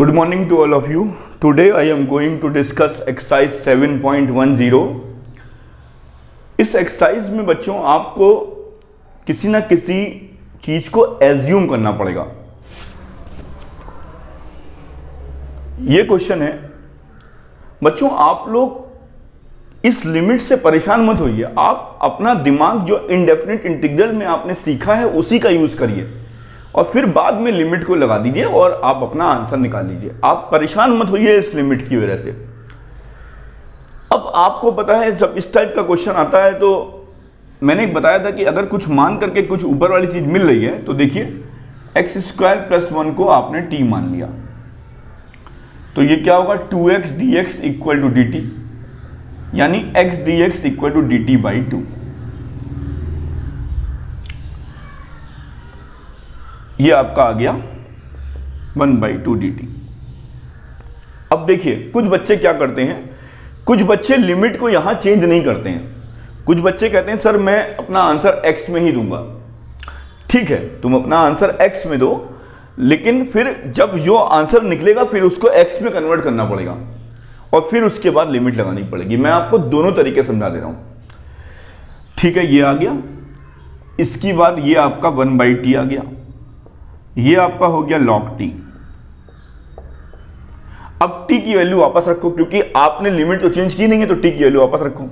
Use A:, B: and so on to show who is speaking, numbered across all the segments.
A: Good morning to all of you. Today I am going to discuss exercise 7.10. इस exercise में बच्चों आपको किसी ना किसी चीज को एज्यूम करना पड़ेगा। ये क्वेश्चन है बच्चों, आप लोग इस लिमिट से परेशान मत होइए। आप अपना दिमाग जो इंडेफिनिट इंटीग्रल में आपने सीखा है उसी का यूज करिए और फिर बाद में लिमिट को लगा दीजिए और आप अपना आंसर निकाल लीजिए। आप परेशान मत होइए इस लिमिट की वजह से। अब आपको पता है जब इस टाइप का क्वेश्चन आता है तो मैंने एक बताया था कि अगर कुछ मान करके कुछ ऊपर वाली चीज मिल रही है तो देखिए एक्स स्क्वायर प्लस 1 को आपने टी मान लिया तो ये क्या होगा 2x dx equal to D t, यानी x dx equal to D t by 2। ये आपका आ गया 1/2 dt। अब देखिए कुछ बच्चे क्या करते हैं, कुछ बच्चे लिमिट को यहां चेंज नहीं करते हैं। कुछ बच्चे कहते हैं सर मैं अपना आंसर x में ही दूंगा। ठीक है, तुम अपना आंसर x में दो, लेकिन फिर जब जो आंसर निकलेगा फिर उसको x में कन्वर्ट करना पड़ेगा और फिर उसके बाद लिमिट लगानी पड़ेगी। मैं आपको दोनों तरीके समझा दे रहा हूं। ठीक है, ये आ गया। इसके बाद ये आपका 1/t आ गया, ये आपका हो गया log t। अब t की वैल्यू वापस रखो क्योंकि आपने लिमिट तो चेंज की नहीं है, तो t की वैल्यू वापस रखो।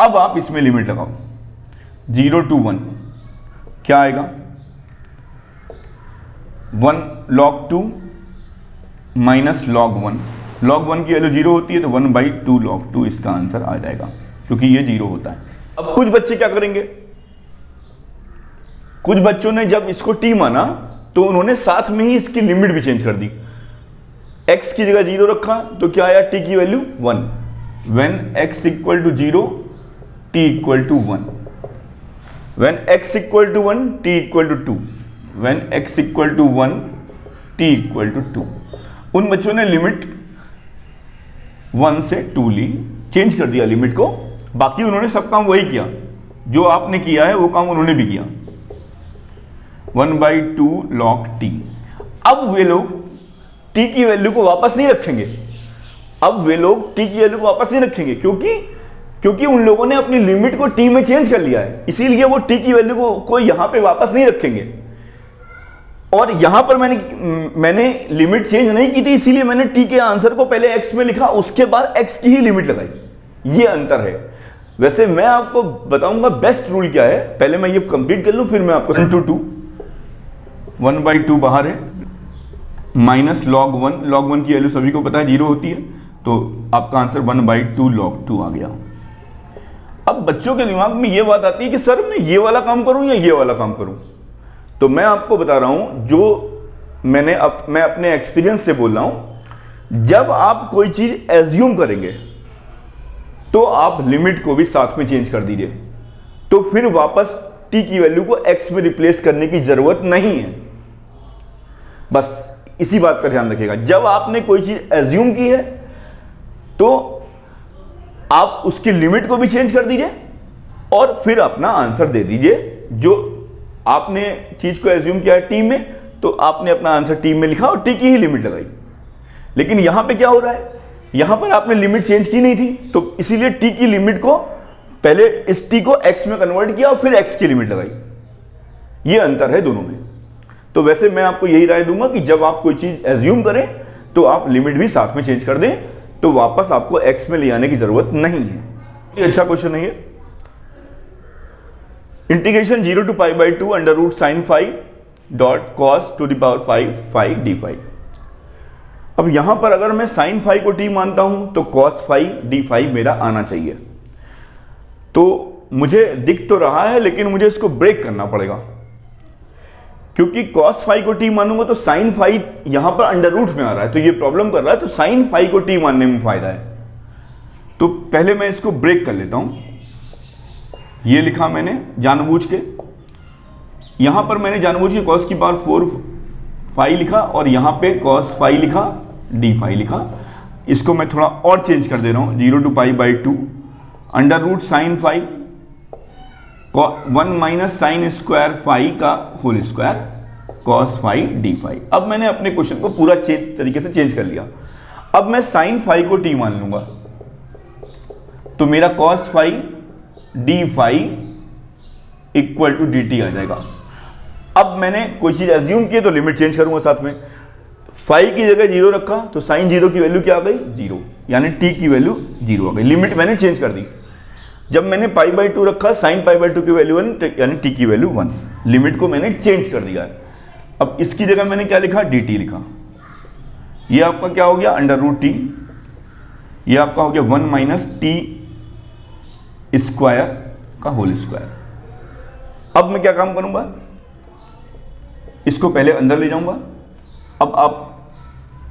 A: अब आप इसमें लिमिट लगाओ 0 to 1, क्या आएगा 1 log 2 माइनस log 1। log 1 की वैल्यू 0 होती है तो 1/2 log 2 इसका आंसर आ जाएगा क्योंकि ये 0 होता है। अब कुछ बच्चे क्या करेंगे, कुछ बच्चों ने जब इसको t माना तो उन्होंने साथ में ही इसकी लिमिट भी चेंज कर दी। x की जगह 0 रखा तो क्या आया t की value 1। when x equal to 0 t equal to 1, when x equal to 1 t equal to 2, when x equal to 1 t equal to 2। उन बच्चों ने लिमिट 1 से 2 ली, चेंज कर दिया लिमिट को। बाकी उन्होंने सब काम वही किया जो आपने किया है, वो काम उन्होंने भी किया 1/2 log t। अब वे लोग t की वैल्यू को वापस नहीं रखेंगे। अब वे लोग t की वैल्यू को वापस नहीं रखेंगे क्योंकि उन लोगों ने अपनी लिमिट को t में चेंज कर लिया है, इसीलिए वो t की वैल्यू को यहां पे वापस नहीं रखेंगे। और यहां पर मैंने लिमिट चेंज नहीं की थी, इसीलिए मैंने t के आंसर को पहले x में लिखा, उसके बाद x की ही लिमिट लगाई। ये अंतर है। वैसे मैं आपको बताऊंगा बेस्ट रूल क्या है, पहले मैं ये कंप्लीट कर लूं फिर मैं आपको 2 1/2 बाहर है माइनस log 1। log 1 की वैल्यू सभी को पता है 0 होती है, तो आपका आंसर 1/2 log 2 आ गया। अब बच्चों के दिमाग में ये बात आती है कि सर मैं ये वाला काम करूं या ये वाला काम करूं, तो मैं आपको बता रहा हूं जो मैं अपने एक्सपीरियंस से बोल रहा हूं। जब आप कोई चीज एज्यूम करेंगे तो आप लिमिट को भी साथ में चेंज कर दीजिए, तो फिर वापस t की वैल्यू को x में रिप्लेस करने की जरूरत नहीं है। बस इसी बात का ध्यान रखिएगा। जब आपने कोई चीज एज्यूम की है तो आप उसकी लिमिट को भी चेंज कर दीजिए और फिर अपना आंसर दे दीजिए। जो आपने चीज को एज्यूम किया है t में, तो आपने अपना आंसर t में लिखा और t की ही लिमिट लगाई। लेकिन यहां पे क्या हो रहा है, यहां पर आपने लिमिट चेंज की नहीं थी, तो इसीलिए t की लिमिट को पहले इस t को x में कन्वर्ट किया और फिर x की लिमिट लगाई। ये अंतर है दोनों में। तो वैसे मैं आपको यही राय दूंगा कि जब आप कोई चीज एज्यूम करें तो आप लिमिट भी साथ में चेंज कर दें, तो वापस आपको x में ले आने की जरूरत नहीं है। ये अच्छा क्वेश्चन है। ये integration 0 to π/2 under root sine five dot cos two the power 5 five D five. अब यहां पर अगर मैं साइन फाइव को t मानता हूं तो कॉस फाइव डी फाइव मेरा आना चाहिए। तो मुझे दिख तो रहा है लेकिन मुझे इसको ब्रेक करना पड़ेगा, क्योंकि cos फाइव को t मानूंगा तो साइन फाइव यहां पर अंडर रूट में आ रहा है, तो ये प्रॉब्लम कर रहा है, तो साइन फाइव को t मानने में फायदा है। तो पहले मैं इसको ब्रेक कर लेता हूं। ये लिखा मैंने जानबूझ के, यहां पर मैंने जानबूझ के cos की पावर 4 फाइव लिखा और यहां पे cos फाइव लिखा, डी फाइव लिखा। इसको मैं थोड़ा और चेंज कर दे रहा हूं, 0 to π/2 under root sine five 1 minus sine square phi का whole square cos phi D phi. अब मैंने अपने क्वेश्चन को पूरा तरीके से चेंज कर लिया। अब मैं साइन फाई को टी मान लूंगा तो मेरा cos phi D phi equal to D T आ जाएगा। अब मैंने कोई चीज एज्यूम की तो लिमिट चेंज करूंगा साथ में। फाई की जगह जीरो रखा तो साइन जीरो की वैल्यू क्या आ गई, जीरो, यानी टी की वैल्यू जीरो आ गई। लिमिट मैंने चेंज कर दी। जब मैंने पाई बाई टू रखा साइन पाई बाई टू की वैल्यू 1 यानी टी की वैल्यू 1। लिमिट को मैंने चेंज कर दिया है। अब इसकी जगह मैंने क्या लिखा, डी टी लिखा। ये आपका क्या हो गया, अंडर रूट टी। ये आपका हो गया 1 माइनस टी स्क्वायर का होल स्क्वायर। अब मैं क्या काम करूंगा, इसको पहले अंदर ले जाऊंगा। अब आप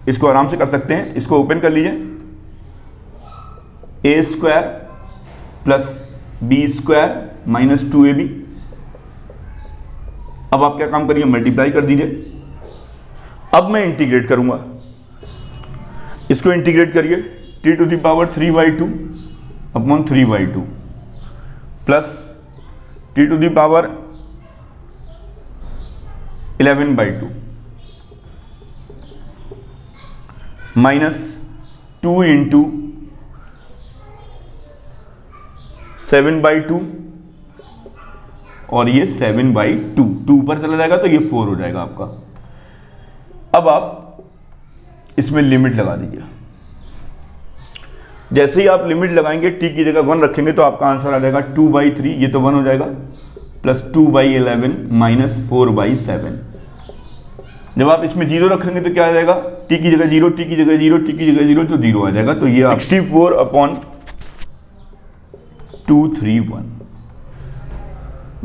A: इसको आराम से कर सकते हैं, इसको ओपन कर लीजिए। A square plus B square minus 2ab। अब आप क्या काम करिए, मल्टीप्लाई कर दीजिए। अब मैं इंटीग्रेट करूंगा, इसको इंटीग्रेट करिए। T to the power 3/2 upon 3/2 plus t to the power 11/2 minus 2 into 7/2 और ये 7/2, 2 ऊपर चला जाएगा तो ये 4 हो जाएगा आपका। अब आप इसमें लिमिट लगा दीजिए। जैसे ही आप लिमिट लगाएंगे, टी की जगह 1 रखेंगे तो आपका आंसर आ जाएगा 2/3, ये तो 1 हो जाएगा, प्लस 2/11 माइनस 4/7। जब आप इसमें 0 रखेंगे तो क्या आ जाएगा, टी की जगह 0, टी की जगह 0, टी की जगह 0 तो 0 आ जाएगा। तो ये 64/231।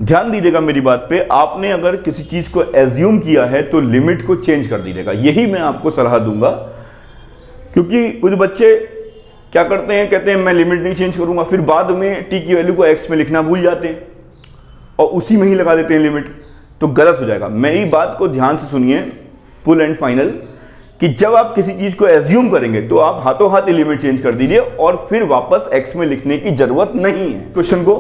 A: ध्यान दीजिएगा मेरी बात पे, आपने अगर किसी चीज को एज्यूम किया है तो लिमिट को चेंज कर दीजिएगा। यही मैं आपको सलाह दूंगा, क्योंकि कुछ बच्चे क्या करते हैं, कहते हैं मैं लिमिट नहीं चेंज करूंगा, फिर बाद में टी की वैल्यू को एक्स में लिखना भूल जाते हैं और उसी में ही लगा देते हैं लिमिट, तो गलत हो जाएगा। मेरी बात को ध्यान से सुनिए फुल एंड फाइनल, कि जब आप किसी चीज को एज्यूम करेंगे तो आप हाथों हाथ लिमिट चेंज कर दीजिए और फिर वापस एक्स में लिखने की जरूरत नहीं है। क्वेश्चन को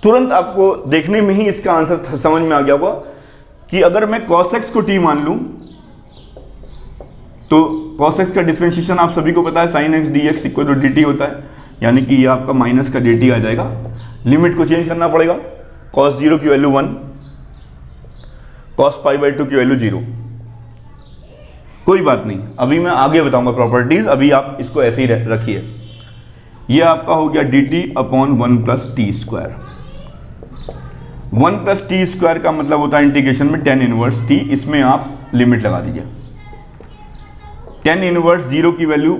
A: तुरंत आपको देखने में ही इसका आंसर समझ में आ गया होगा कि अगर मैं cos x को t मान लूं तो cos x का डिफरेंशिएशन आप सभी को पता है, sin x dx equal to dt होता है, यानी कि ये आपका माइनस का dt आ जाएगा। लिमिट को चेंज करना पड़ेगा, cos 0 की वैल्यू 1, cos π/2 की वैल्यू 0। कोई बात नहीं, अभी मैं आगे बताऊंगा प्रॉपर्टीज, अभी आप इसको ऐसे ही रखिए। ये आपका हो गया dt upon 1 plus T square. 1 plus T square का मतलब होता है इंटीग्रेशन में tan इनवर्स t, इसमें आप लिमिट लगा दीजिए। tan इनवर्स 0 की वैल्यू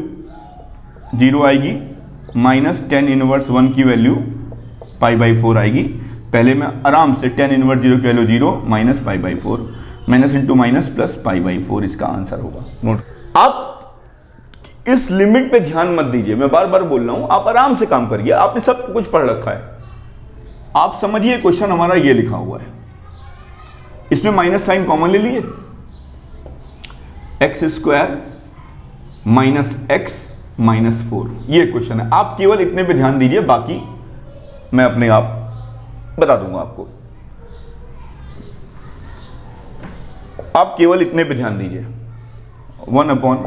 A: 0 आएगी, माइनस tan इनवर्स 1 की वैल्यू π/4 आएगी। पहले मैं आराम से tan इनवर्स 0 की value 0 minus π/4, minus into minus plus π/4 इसका आंसर होगा। नोट, आप इस लिमिट पे ध्यान मत दीजिए, मैं बार बार बोल रहा हूं, आप आराम से काम करिए। आपने सब कुछ पढ़ रखा है, आप समझिए क्वेश्चन हमारा ये लिखा हुआ है, इसमें माइनस साइन कॉमन ले लिए, x square minus x minus 4, ये क्वेश्चन है। आप केवल इतने पे ध्यान दीजिए, बाकी मैं अपने आप बता दूंगा आपको। आप केवल इतने पे ध्यान दीजिए, 1 अपॉन,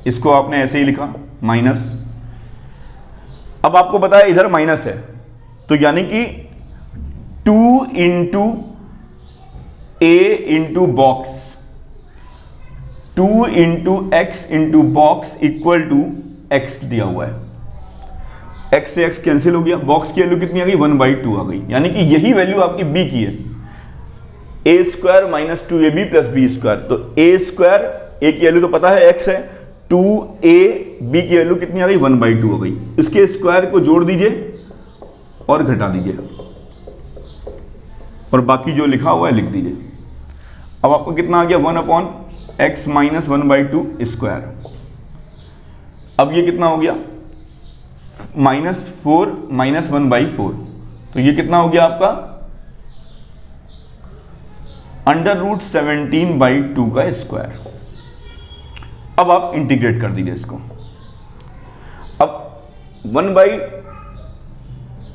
A: इसको आपने ऐसे ही लिखा माइनस। अब आपको पता है इधर माइनस है, तो यानी कि 2 into a into box, 2 into x into box equal to x दिया हुआ है। एक्स से एक्स कैंसिल हो गया, बॉक्स की वैल्यू कितनी आ गई, 1/2 आ गई, यानी कि यही वैल्यू आपकी बी की है, A square minus 2ab plus B square. तो ए स्क्वायर, ए की वैल्यू तो पता है एक्स है, 2ab की वैल्यू कितनी आ गई, 1/2 हो गई। इसके स्क्वायर को जोड़ दीजिए और घटा दीजिए और बाकी जो लिखा हुआ है लिख दीजिए। अब आपको कितना आ गया, 1 अपॉन एक्स माइनस 1/2 स्क्वायर। अब ये कितना हो गया, -4 माइनस 1/4, तो ये कितना हो गया आपका √17/2 का स्क्वायर। अब आप इंटीग्रेट कर दीजिए इसको। अब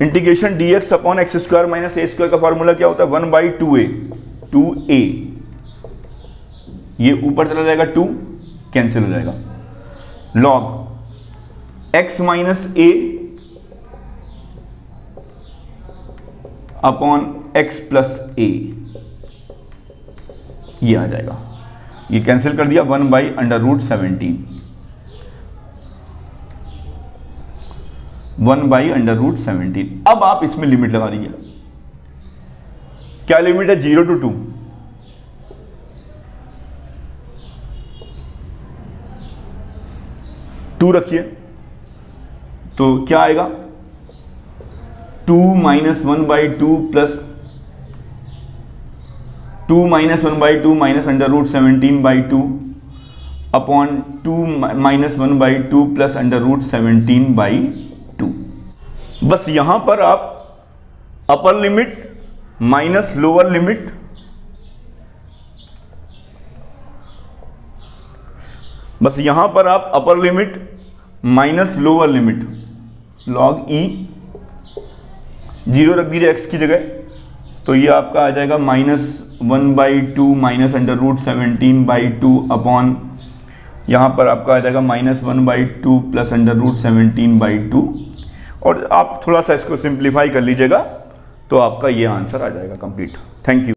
A: integration D X upon X square minus A square का फॉर्मूला क्या होता है, 1/2a, ये ऊपर चला जाएगा 2 कैंसिल हो जाएगा, लॉग x माइनस ए अपॉन x प्लस ए, ये आ जाएगा, ये कैंसिल कर दिया, 1/√17, 1/√17। अब आप इसमें लिमिट लगा दीजिए, क्या लिमिट है, 0 to 2, टू रखिए तो क्या आएगा, 2 minus 1/2 plus 2 minus 1/2 minus √17/2 upon 2 minus 1/2 plus √17/2। बस यहां पर आप upper limit minus lower limit, बस यहां पर आप upper limit minus lower limit log E 0 रख दीजिए x की जगह, तो ये आपका आ जाएगा -1/2 माइनस √17/2 अपॉन, यहाँ पर आपका आ जाएगा -1/2 प्लस √17/2, और आप थोड़ा सा इसको सिंप्लीफाई कर लीजिएगा तो आपका ये आंसर आ जाएगा कंप्लीट। Thank you.